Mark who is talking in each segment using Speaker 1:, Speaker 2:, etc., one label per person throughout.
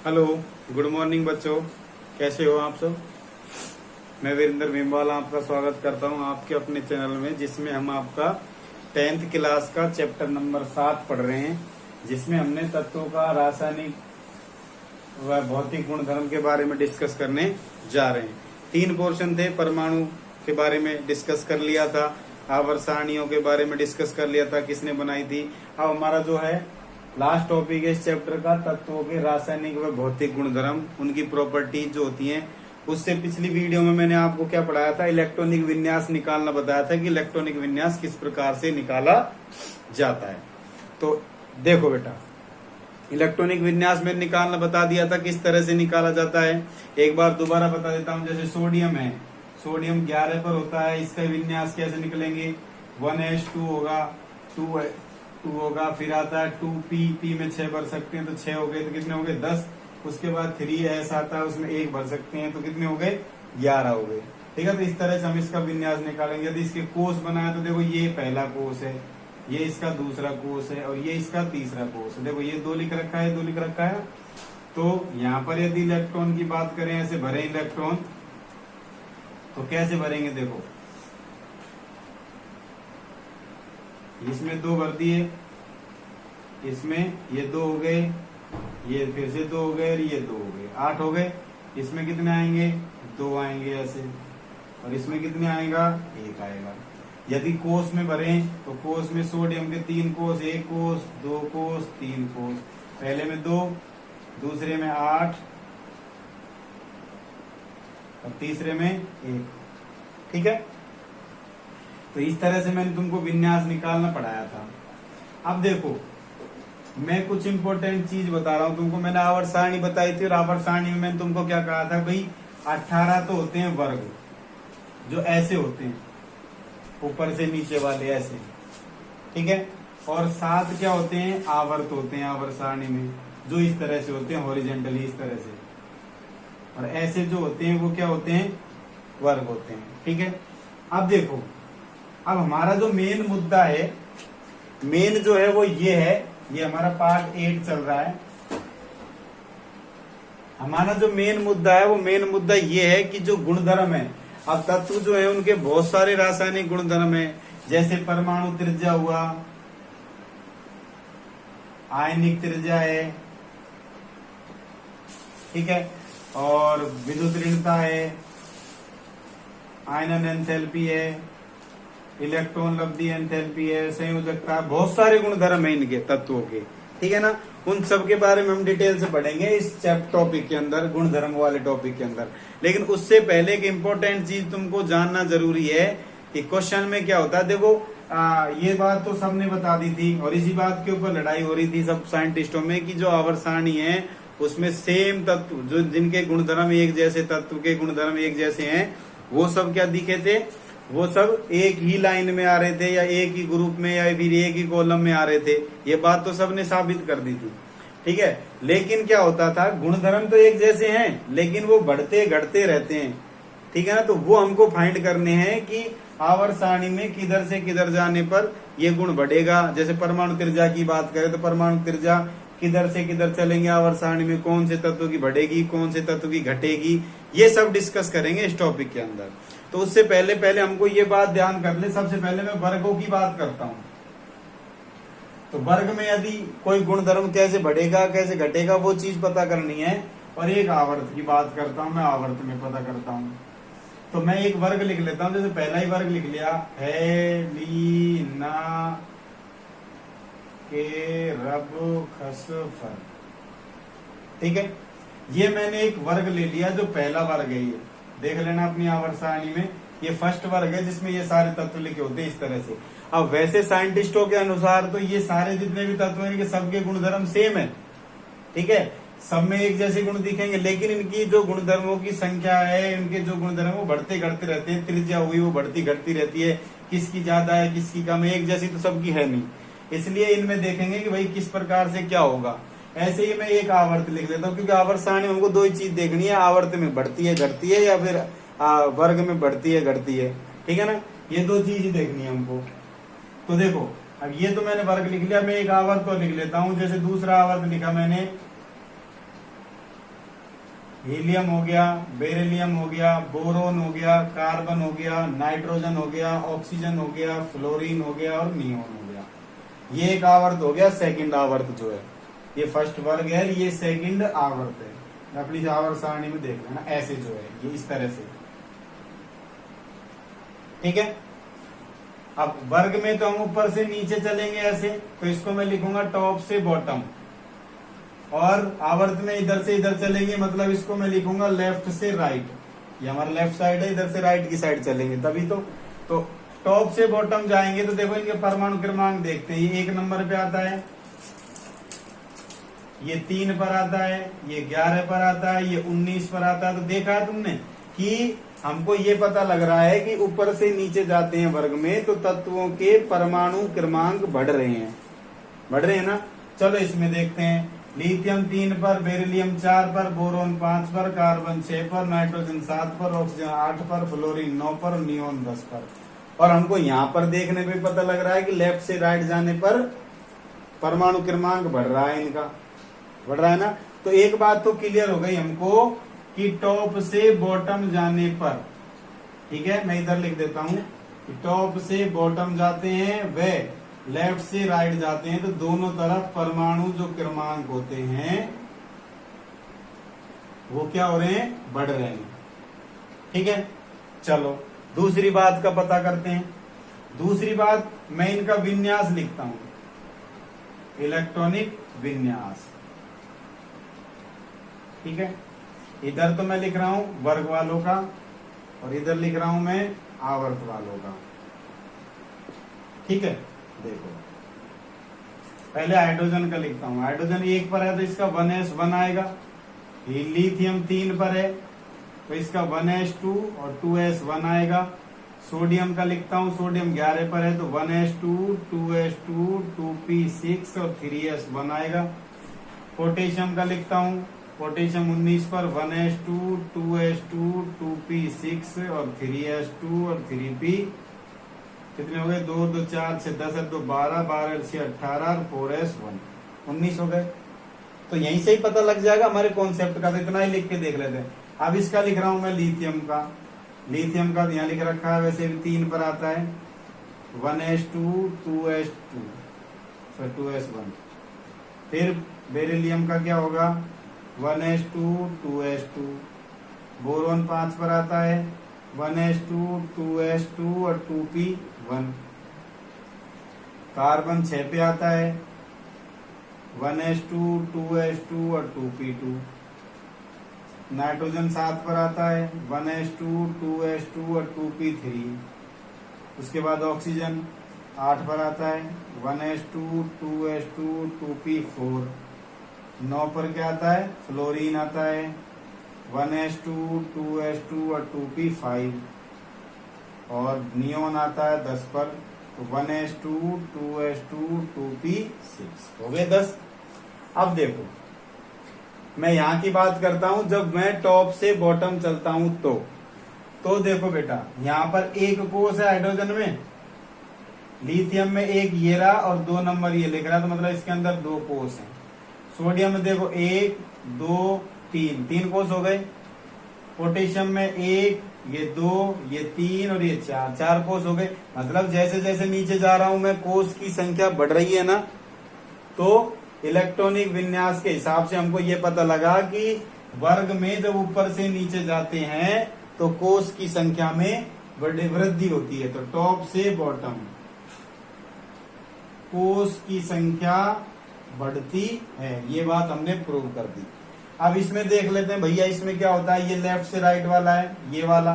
Speaker 1: Hello, good morning बच्चों। कैसे हो आप सब? मैं वीरेंद्र भीमवाला आपका स्वागत करता हूं आपके अपने चैनल में, जिसमें हम आपका 10th क्लास का चैप्टर नंबर 7 पढ़ रहे हैं, जिसमें हमने तत्वों का रासायनिक व भौतिक गुणधर्म के बारे में डिस्कस करने जा रहे हैं। 3 पोर्शन थे। परमाणु के बारे में डिस्कस कर लिया था, आवर्त सारणियों के बारे में डिस्कस कर लिया था, किसने बनाई थी। अब हमारा जो है लास्ट टॉपिक है इस चैप्टर का, तत्वों के रासायनिक व भौतिक गुणधर्म, उनकी प्रॉपर्टीज जो होती हैं। उससे पिछली वीडियो में मैंने आपको क्या पढ़ाया था, इलेक्ट्रॉनिक विन्यास निकालना बताया था कि इलेक्ट्रॉनिक विन्यास किस प्रकार से निकाला जाता है। तो देखो बेटा, इलेक्ट्रॉनिक विन्यास में निकालना बता दिया था किस तरह से निकाला जाता है। एक बार दोबारा बता देता हूं। जैसे सोडियम है, सोडियम 11 पर होता है, इसका विन्यास कैसे निकलेंगे? 1s2 होगा, 2 होगा, फिर आता है 2p में 6 भर सकते हैं तो 6 हो गए, तो कितने हो गए? 10। उसके बाद 3s आता है, उसमें 1 भर सकते हैं तो कितने हो गए? 11 हो गए। ठीक है, तो इस तरह से हम इसका विन्यास निकालेंगे। यदि इसके कोष बनाए तो देखो ये पहला कोष है, ये इसका दूसरा कोष है और ये इसका तीसरा कोष है। देखो ये 2 लिख रखा है, 2 लिख रखा है। तो यहाँ पर यदि इलेक्ट्रॉन की बात करें, ऐसे भरे इलेक्ट्रॉन तो कैसे भरेंगे? देखो इसमें 2 भर दिए, इसमें ये 2 हो गए, ये फिर से 2 हो गए और ये 2 हो गए, 8 हो गए। इसमें कितने आएंगे? 2 आएंगे ऐसे। और इसमें कितने आएगा? 1 आएगा। यदि कोष में भरें तो कोष में सोडियम के 3 कोष, 1 कोष, 2 कोष, 3 कोष। पहले में 2, दूसरे में 8 और तीसरे में 1। ठीक है, तो इस तरह से मैंने तुमको विन्यास निकालना पढ़ाया था। अब देखो, मैं कुछ इंपॉर्टेंट चीज बता रहा हूं तुमको। मैंने आवर्त सारणी बताई थी और आवर्त सारणी में मैंने तुमको क्या कहा था भाई? 18 तो होते हैं वर्ग, जो ऐसे होते हैं, ऊपर से नीचे वाले ऐसे। ठीक है, और 7 क्या होते हैं? आवर्त होते हैं आवर्त सारणी में, जो इस तरह से होते हैं, हॉरिजेंटली इस तरह से। और ऐसे जो होते हैं वो क्या होते हैं? वर्ग होते हैं। ठीक है, अब देखो, अब हमारा जो मेन मुद्दा है, मेन जो है वो ये है, ये हमारा पार्ट 8 चल रहा है। हमारा जो मेन मुद्दा है वो मेन मुद्दा ये है कि जो गुणधर्म है, अब तत्व जो है उनके बहुत सारे रासायनिक गुणधर्म है। जैसे परमाणु त्रिज्या हुआ, आयनिक त्रिज्या है, ठीक है, और विद्युत ऋणता है, आयनन एंथैल्पी है, इलेक्ट्रॉन लब्धि एंथैल्पी है, संयोजकता, बहुत सारे गुणधर्म है इनके तत्वों के। ठीक है ना, उन सब के बारे में हम डिटेल से पढ़ेंगे इस टॉपिक के अंदर, गुणधर्म वाले टॉपिक के अंदर। लेकिन उससे पहले एक इम्पोर्टेंट चीज तुमको जानना जरूरी है कि क्वेश्चन में क्या होता है। देखो ये बात तो सबने बता दी थी और इसी बात के ऊपर लड़ाई हो रही थी सब साइंटिस्टों में कि जो आवर्त सारणी है उसमें सेम तत्व, जो जिनके गुणधर्म एक जैसे, तत्व के गुणधर्म एक जैसे हैं, वो सब क्या दिखे थे? वो सब एक ही लाइन में आ रहे थे, या एक ही ग्रुप में, या फिर एक ही कॉलम में आ रहे थे। ये बात तो सबने साबित कर दी थी। ठीक है, लेकिन क्या होता था, गुणधर्म तो एक जैसे हैं लेकिन वो बढ़ते घटते रहते हैं। ठीक है ना, तो वो हमको फाइंड करने हैं कि आवर्त सारणी में किधर से किधर जाने पर ये गुण बढ़ेगा। जैसे परमाणु त्रिज्या की बात करें तो परमाणु त्रिज्या किधर से किधर चलेंगे आवर्त सारणी में, कौन से तत्व की बढ़ेगी, कौन से तत्व की घटेगी, ये सब डिस्कस करेंगे इस टॉपिक के अंदर। तो उससे पहले हमको ये बात ध्यान कर ले। सबसे पहले मैं वर्गों की बात करता हूं। तो वर्ग में यदि कोई गुणधर्म कैसे बढ़ेगा कैसे घटेगा वो चीज पता करनी है। और एक आवर्त की बात करता हूं, मैं आवर्त में पता करता हूं। तो मैं एक वर्ग लिख लेता हूं। जैसे पहला ही वर्ग लिख लिया, हेलिना के रब खस फर। ठीक है, ये मैंने एक वर्ग ले लिया, जो पहला वर्ग है। ये देख लेना अपनी आवर्त सारणी में, ये फर्स्ट वर्ग है जिसमें ये सारे तत्व लिखे होते हैं इस तरह से। अब वैसे साइंटिस्टों के अनुसार तो ये सारे जितने भी तत्व हैं, सबके गुणधर्म सेम है। ठीक है, सब में एक जैसे गुण दिखेंगे, लेकिन इनकी जो गुणधर्मों की संख्या है, इनके जो गुणधर्म वो बढ़ते घटते रहते हैं। त्रिज्या हुई वो बढ़ती घटती रहती है, किसकी ज्यादा है किसकी कम है, एक जैसी तो सबकी है नहीं। इसलिए इनमें देखेंगे कि भाई किस प्रकार से क्या होगा। ऐसे ही मैं एक आवर्त लिख लेता हूँ, क्योंकि आवर्त सारणी में हमको 2 ही चीज देखनी है, आवर्त में बढ़ती है घटती है, या फिर वर्ग में बढ़ती है घटती है। ठीक है ना, ये 2 चीज ही देखनी है हमको। तो देखो, अब ये तो मैंने वर्ग लिख लिया, मैं एक आवर्त तो लिख लेता हूं। जैसे दूसरा आवर्त लिखा मैंने हीलियम हो गया, बेरिलियम हो गया, बोरोन हो गया, कार्बन हो गया, नाइट्रोजन हो गया, ऑक्सीजन हो गया, फ्लोरीन हो गया और नियोन हो गया। ये एक आवर्त हो गया, सेकंड आवर्त जो है, ये फर्स्ट वर्ग है, ये सेकंड आवर्त है। अपनी आवर्त सारणी में देख लेना, ऐसे जो है ये इस तरह से, ठीक है। अब वर्ग में तो हम ऊपर से नीचे चलेंगे ऐसे, तो इसको मैं लिखूंगा टॉप से बॉटम, और आवर्त में इधर से इधर चलेंगे, मतलब इसको मैं लिखूंगा लेफ्ट से राइट। ये हमारा लेफ्ट साइड है, इधर से राइट की साइड चलेंगे तभी तो टॉप से बॉटम जाएंगे तो देखो इनके परमाणु क्रमांक देखते हैं। ये 1 नंबर पे आता है, ये 3 पर आता है, ये 11 पर आता है, ये 19 पर आता है। तो देखा है तुमने कि हमको ये पता लग रहा है कि ऊपर से नीचे जाते हैं वर्ग में तो तत्वों के परमाणु क्रमांक बढ़ रहे हैं ना। चलो इसमें देखते हैं, लिथियम 3 पर, बेरिलियम 4 पर, बोरोन 5 पर, कार्बन 6 पर, नाइट्रोजन 7 पर, ऑक्सीजन 8 पर, फ्लोरीन 9 पर, नियोन 10 पर। और हमको यहाँ पर देखने पे पता लग रहा है कि लेफ्ट से राइट जाने पर परमाणु क्रमांक बढ़ रहा है, इनका बढ़ रहा है ना। तो एक बात तो क्लियर हो गई हमको कि टॉप से बॉटम जाने पर, ठीक है, मैं इधर लिख देता हूं कि टॉप से बॉटम जाते हैं वे लेफ्ट से राइट जाते हैं, तो दोनों तरफ परमाणु जो क्रमांक होते हैं वो क्या हो रहे हैं, बढ़ रहे हैं, ठीक है। चलो दूसरी बात का पता करते हैं। दूसरी बात, मैं इनका विन्यास लिखता हूं, इलेक्ट्रॉनिक विन्यास, ठीक है। इधर तो मैं लिख रहा हूं वर्ग वालों का और इधर लिख रहा हूं मैं आवर्त वालों का, ठीक है। देखो पहले हाइड्रोजन का लिखता हूं। हाइड्रोजन 1 पर है तो इसका 1s1 आएगा। लिथियम 3 पर है तो इसका 1s2 और 2s1 आएगा। सोडियम का लिखता हूं, सोडियम 11 पर है तो 1s2, 2s2, 2p6 और 3s1 आएगा। पोटेशियम का लिखता हूं, पोटेशियम 19 पर 1s2, 2s2, 2p6 और 3s2 और 3p कितने हो गए, 2 2 4 6 10 2 12 12 6 18 और 4s1 19 हो गए। तो यहीं से ही पता लग जाएगा हमारे कॉन्सेप्ट का, तो इतना ही लिख के देख लेते हैं। अब इसका लिख रहा हूं मैं लिथियम का। लिथियम का यहाँ लिख रखा है, वैसे भी 3 पर आता है, 1s2, 2s2 2s1। फिर बेरिलियम का क्या होगा, 1s2, 2s2। बोरोन 5 पर आता है, 1s2, 2s2 और 2p1। कार्बन 6 पे आता है, 1s2, 2s2 और 2p2। नाइट्रोजन 7 पर आता है, 1s2, 2s2 और 2p3। उसके बाद ऑक्सीजन 8 पर आता है, 1s2, 2s2, 2p4। 9 पर क्या आता है, फ्लोरीन आता है, 1s2, 2s2 और 2p5। और नियोन आता है 10 पर, तो 1s2, 2s2, 2p6 हो गए 10। अब देखो मैं यहां की बात करता हूं, जब मैं टॉप से बॉटम चलता हूं तो देखो बेटा, यहां पर एक कोष है हाइड्रोजन में, लिथियम में एक ये रहा और 2 नंबर ये लिख रहा, तो मतलब इसके अंदर 2 कोष हैं। सोडियम में देखो 1 2 3 कोष हो गए। पोटेशियम में 1, ये 2, ये 3 और ये 4 कोष हो गए। मतलब जैसे जैसे नीचे जा रहा हूं मैं, कोष की संख्या बढ़ रही है ना, तो इलेक्ट्रॉनिक विन्यास के हिसाब से हमको ये पता लगा कि वर्ग में जब ऊपर से नीचे जाते हैं तो कोष की संख्या में वृद्धि होती है। तो टॉप से बॉटम कोष की संख्या बढ़ती है, ये बात हमने प्रूव कर दी। अब इसमें देख लेते हैं भैया, इसमें क्या होता है, ये लेफ्ट से राइट वाला है, ये वाला।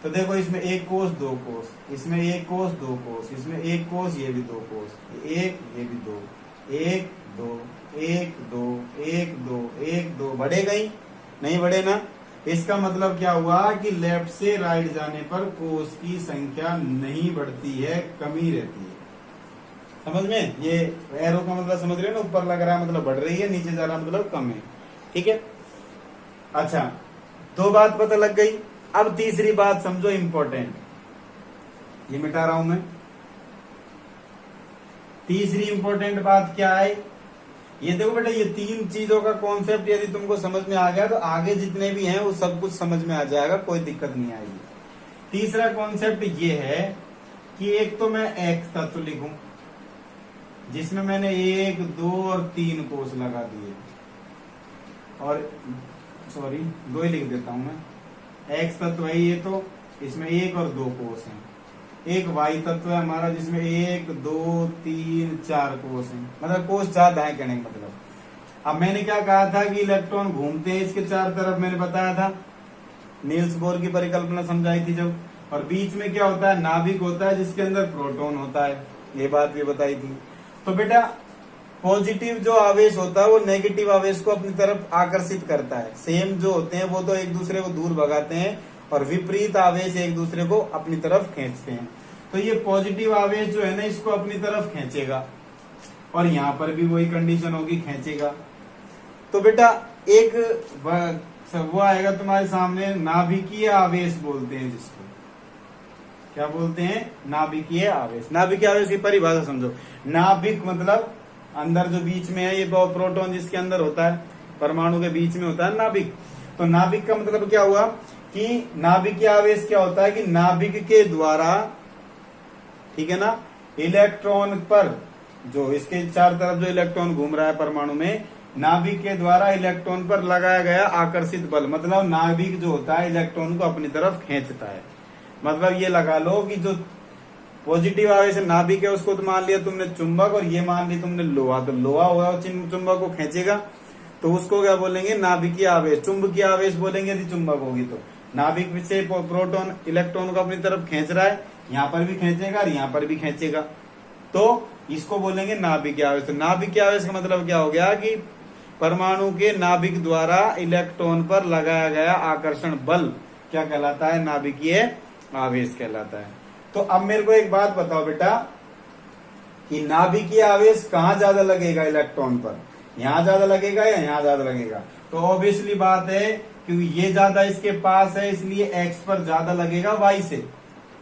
Speaker 1: तो देखो इसमें 1 कोष 2 कोष, इसमें 1 कोष 2 कोष, इसमें 1 कोष, ये भी 2 कोष, 1 ये भी 2, 1 2 1 2 1 2 1 2 बढ़े गई, नहीं बढ़े ना। इसका मतलब क्या हुआ कि लेफ्ट से राइट जाने पर कोष की संख्या नहीं बढ़ती है, कमी रहती है। समझ में, ये एरो का मतलब समझ रहे हो ना, ऊपर लग रहा है मतलब बढ़ रही है, नीचे जा रहा है मतलब कम है, ठीक है। अच्छा, 2 बात पता लग गई। अब तीसरी बात समझो इंपॉर्टेंट, ये मिटा रहा हूं मैं। तीसरी इंपॉर्टेंट बात क्या है ये देखो बेटा, ये तीन चीजों का कॉन्सेप्ट यदि तुमको समझ में आ गया तो आगे जितने भी हैं वो सब कुछ समझ में आ जाएगा, कोई दिक्कत नहीं आएगी। तीसरा कॉन्सेप्ट ये है कि एक तो मैं एक्स तत्व लिखूं जिसमें मैंने 1, 2 और 3 कोष लगा दिए, और सॉरी 2 ही लिख देता हूं मैं। एक्स तत्व है ये, तो इसमें 1 और 2 कोष हैं। एक वाई तत्व है हमारा जिसमें 1, 2, 3, 4 कोष हैं, मतलब कोष ज्यादा है कहने का मतलब। अब मैंने क्या कहा था कि इलेक्ट्रॉन घूमते हैं इसके चार तरफ, मैंने बताया था, नील्स बोर की परिकल्पना समझाई थी जब। और बीच में क्या होता है, नाभिक होता है जिसके अंदर प्रोटॉन होता है, ये बात भी बताई थी। तो बेटा पॉजिटिव जो आवेश होता है वो नेगेटिव आवेश को अपनी तरफ आकर्षित करता है। सेम जो होते हैं वो तो एक दूसरे को दूर भगाते हैं, और विपरीत आवेश एक दूसरे को अपनी तरफ खींचते हैं। तो ये पॉजिटिव आवेश जो है ना इसको अपनी तरफ खींचेगा, और यहाँ पर भी वही कंडीशन होगी, खींचेगा। तो बेटा एक वो आएगा तुम्हारे सामने, नाभिकीय आवेश बोलते हैं जिसको, क्या बोलते हैं, नाभिकीय आवेश। नाभिकीय आवेश की परिभाषा समझो। नाभिक मतलब अंदर जो बीच में है, ये प्रोटॉन जिसके अंदर होता है, परमाणु के बीच में होता है नाभिक। तो नाभिक का मतलब क्या हुआ कि नाभिकीय आवेश क्या होता है कि नाभिक के द्वारा, ठीक है ना, इलेक्ट्रॉन पर, जो इसके चार तरफ जो इलेक्ट्रॉन घूम रहा है परमाणु में, नाभिक के द्वारा इलेक्ट्रॉन पर लगाया गया आकर्षित बल, मतलब नाभिक जो होता है इलेक्ट्रॉन को अपनी तरफ खींचता है। मतलब ये लगा लो कि जो पॉजिटिव आवेश नाभिक है उसको तो मान लिया तुमने चुंबक, और ये मान लिया तुमने लोहा, तो लोहा हुआ चुंबक को खींचेगा, तो उसको क्या बोलेंगे, नाभिकीय आवेश। चुंबकीय आवेश बोलेंगे यदि चुंबक होगी तो। नाभिक से प्रोटॉन इलेक्ट्रॉन को अपनी तरफ खींच रहा है, यहाँ पर भी खींचेगा और यहाँ पर भी खींचेगा, तो इसको बोलेंगे नाभिकीय आवेश। तो नाभिकीय आवेश का मतलब क्या हो गया कि परमाणु के नाभिक द्वारा इलेक्ट्रॉन पर लगाया गया आकर्षण बल क्या कहलाता है, नाभिकीय आवेश कहलाता है। तो अब मेरे को एक बात बताओ बेटा कि नाभिकीय आवेश कहाँ ज्यादा लगेगा इलेक्ट्रॉन पर, यहाँ ज्यादा लगेगा या यहाँ ज्यादा लगेगा? तो ऑब्वियसली बात है क्योंकि ये ज्यादा इसके पास है इसलिए एक्स पर ज्यादा लगेगा, वाई से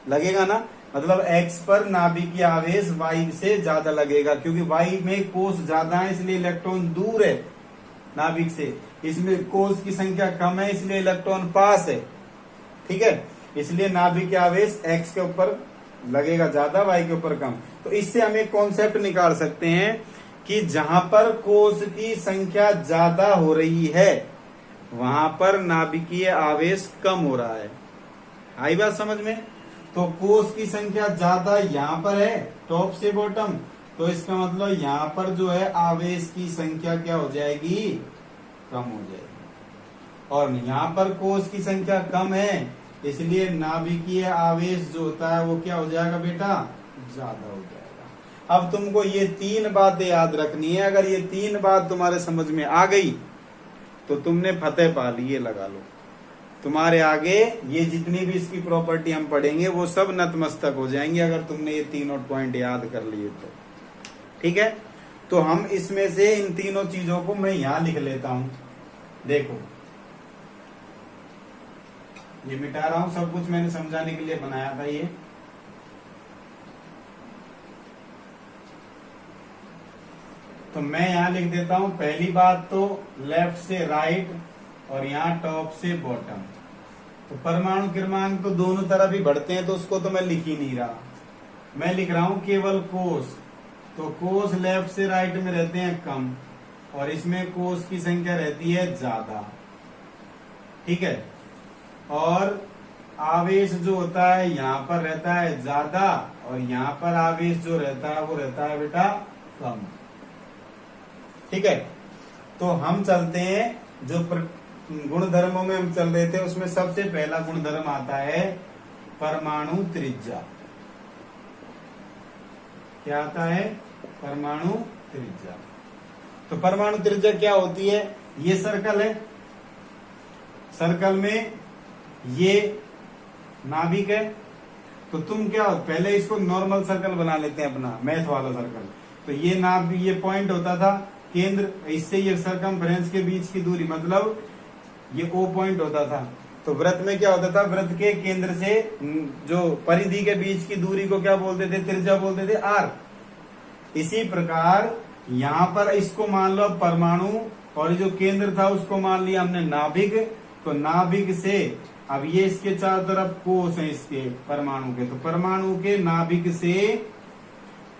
Speaker 1: लगेगा ना, मतलब एक्स पर नाभिकीय आवेश वाई से ज्यादा लगेगा, क्योंकि वाई में कोष ज्यादा है इसलिए इलेक्ट्रॉन दूर है नाभिक से, इसमें कोष की संख्या कम है इसलिए इलेक्ट्रॉन पास है, ठीक है। इसलिए नाभिकीय आवेश एक्स के ऊपर लगेगा ज्यादा, वाई के ऊपर कम। तो इससे हम एक कॉन्सेप्ट निकाल सकते हैं कि जहां पर कोष की संख्या ज्यादा हो रही है वहां पर नाभिकीय आवेश कम हो रहा है। आई बात समझ में? तो कोष की संख्या ज्यादा यहाँ पर है टॉप से बॉटम, तो इसका मतलब यहाँ पर जो है आवेश की संख्या क्या हो जाएगी, कम हो जाएगी। और यहाँ पर कोष की संख्या कम है इसलिए नाभिकीय आवेश जो होता है वो क्या हो जाएगा बेटा, ज्यादा हो जाएगा। अब तुमको ये 3 बातें याद रखनी है। अगर ये 3 बात तुम्हारे समझ में आ गई तो तुमने फतेह पा ली, ये लगा लो। तुम्हारे आगे ये जितनी भी इसकी प्रॉपर्टी हम पढ़ेंगे वो सब नतमस्तक हो जाएंगे अगर तुमने ये तीनों पॉइंट याद कर लिए तो, ठीक है। तो हम इसमें से इन तीनों चीजों को मैं यहां लिख लेता हूं। देखो ये मिटा रहा हूं, सब कुछ मैंने समझाने के लिए बनाया था ये। तो मैं यहां लिख देता हूं, पहली बात तो लेफ्ट से राइट और यहाँ टॉप से बॉटम। तो परमाणु क्रमांक तो दोनों तरफ ही बढ़ते हैं तो उसको तो मैं लिख ही नहीं रहा, मैं लिख रहा हूं केवल कोष। तो कोष लेफ्ट से राइट में रहते हैं कम और इसमें कोष की संख्या रहती है ज्यादा, ठीक है। और आवेश जो होता है यहाँ पर रहता है ज्यादा और यहाँ पर आवेश जो रहता है वो रहता है बेटा कम, ठीक है। तो हम चलते हैं जो गुणधर्मों में हम चल रहे थे उसमें सबसे पहला गुणधर्म आता है परमाणु त्रिज्या। क्या आता है? परमाणु त्रिज्या। तो परमाणु त्रिज्या क्या होती है? ये सर्कल है, सर्कल में ये नाभिक है। तो तुम क्या पहले इसको नॉर्मल सर्कल बना लेते हैं अपना मैथ वाला सर्कल। तो ये नाभिक, ये पॉइंट होता था केंद्र, इससे ये सरकमफ्रेंस के बीच की दूरी मतलब ये O पॉइंट होता था। तो वृत्त में क्या होता था, वृत्त के केंद्र से जो परिधि के बीच की दूरी को क्या बोलते थे? त्रिज्या बोलते थे R। इसी प्रकार यहाँ पर इसको मान लो परमाणु, और ये जो केंद्र था उसको मान लिया हमने नाभिक। तो नाभिक से अब ये इसके चारों तरफ कोष है इसके परमाणु के, तो परमाणु के नाभिक से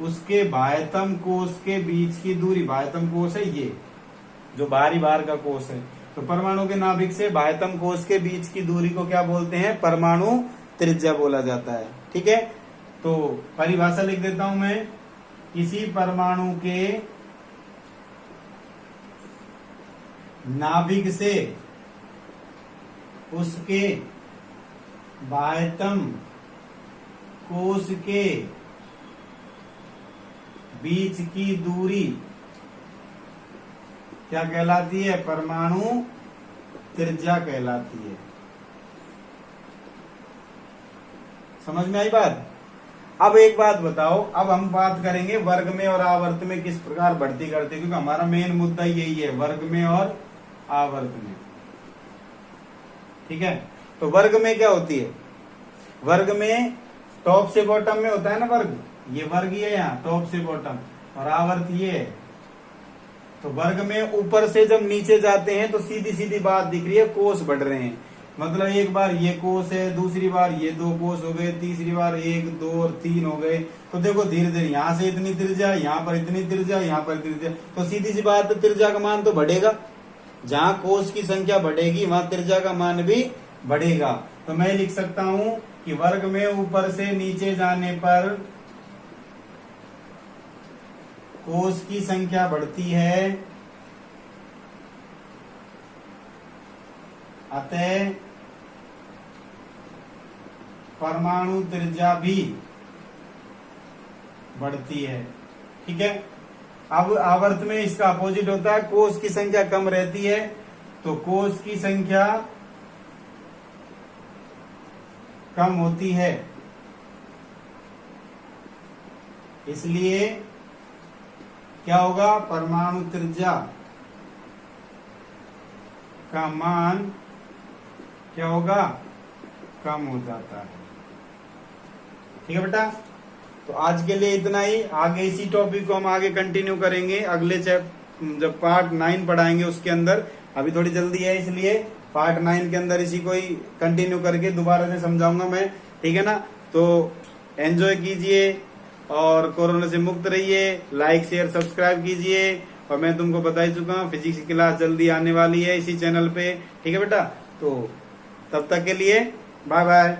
Speaker 1: उसके बाह्यतम कोष के बीच की दूरी, बाह्यतम कोष है ये जो बाहरी बाहर का कोष है, तो परमाणु के नाभिक से बाह्यतम कोष के बीच की दूरी को क्या बोलते हैं? परमाणु त्रिज्या बोला जाता है। ठीक है, तो परिभाषा लिख देता हूं मैं। किसी परमाणु के नाभिक से उसके बाह्यतम कोष के बीच की दूरी क्या कहलाती है? परमाणु त्रिज्या कहलाती है। समझ में आई बात? अब एक बात बताओ, अब हम बात करेंगे वर्ग में और आवर्त में किस प्रकार बढ़ती करते, क्योंकि हमारा मेन मुद्दा यही है, वर्ग में और आवर्त में। ठीक है, तो वर्ग में क्या होती है? वर्ग में टॉप से बॉटम में होता है ना वर्ग, ये वर्ग ये है यहाँ टॉप से बॉटम, और आवर्त ये है। तो वर्ग में ऊपर से जब नीचे जाते हैं तो सीधी सीधी बात दिख रही है, कोष बढ़ रहे हैं। मतलब एक बार ये कोष है, दूसरी बार ये 2 कोष हो गए, तीसरी बार 1 2 और 3 हो गए। तो देखो धीरे धीरे यहाँ से इतनी त्रिज्या, यहाँ पर इतनी त्रिज्या, यहाँ पर इतनी त्रिज्या, तो सीधी सी बात है त्रिज्या का मान तो बढ़ेगा। जहाँ कोष की संख्या बढ़ेगी वहां त्रिज्या का मान भी बढ़ेगा। तो मैं लिख सकता हूं कि वर्ग में ऊपर से नीचे जाने पर कोष की संख्या बढ़ती है, अतः परमाणु त्रिज्या भी बढ़ती है। ठीक है, अब आवर्त में इसका अपोजिट होता है, कोष की संख्या कम रहती है तो कोष की संख्या कम होती है, इसलिए क्या होगा? परमाणु त्रिज्या का मान क्या होगा? कम हो जाता है। ठीक है बेटा, तो आज के लिए इतना ही। आगे इसी टॉपिक को हम आगे कंटिन्यू करेंगे अगले जब पार्ट 9 पढ़ाएंगे उसके अंदर। अभी थोड़ी जल्दी है इसलिए पार्ट 9 के अंदर इसी को ही कंटिन्यू करके दोबारा से समझाऊंगा मैं। ठीक है ना, तो एंजॉय कीजिए और कोरोना से मुक्त रहिए। लाइक शेयर सब्सक्राइब कीजिए, और मैं तुमको बता ही चुका हूँ फिजिक्स की क्लास जल्दी आने वाली है इसी चैनल पे। ठीक है बेटा, तो तब तक के लिए बाय बाय।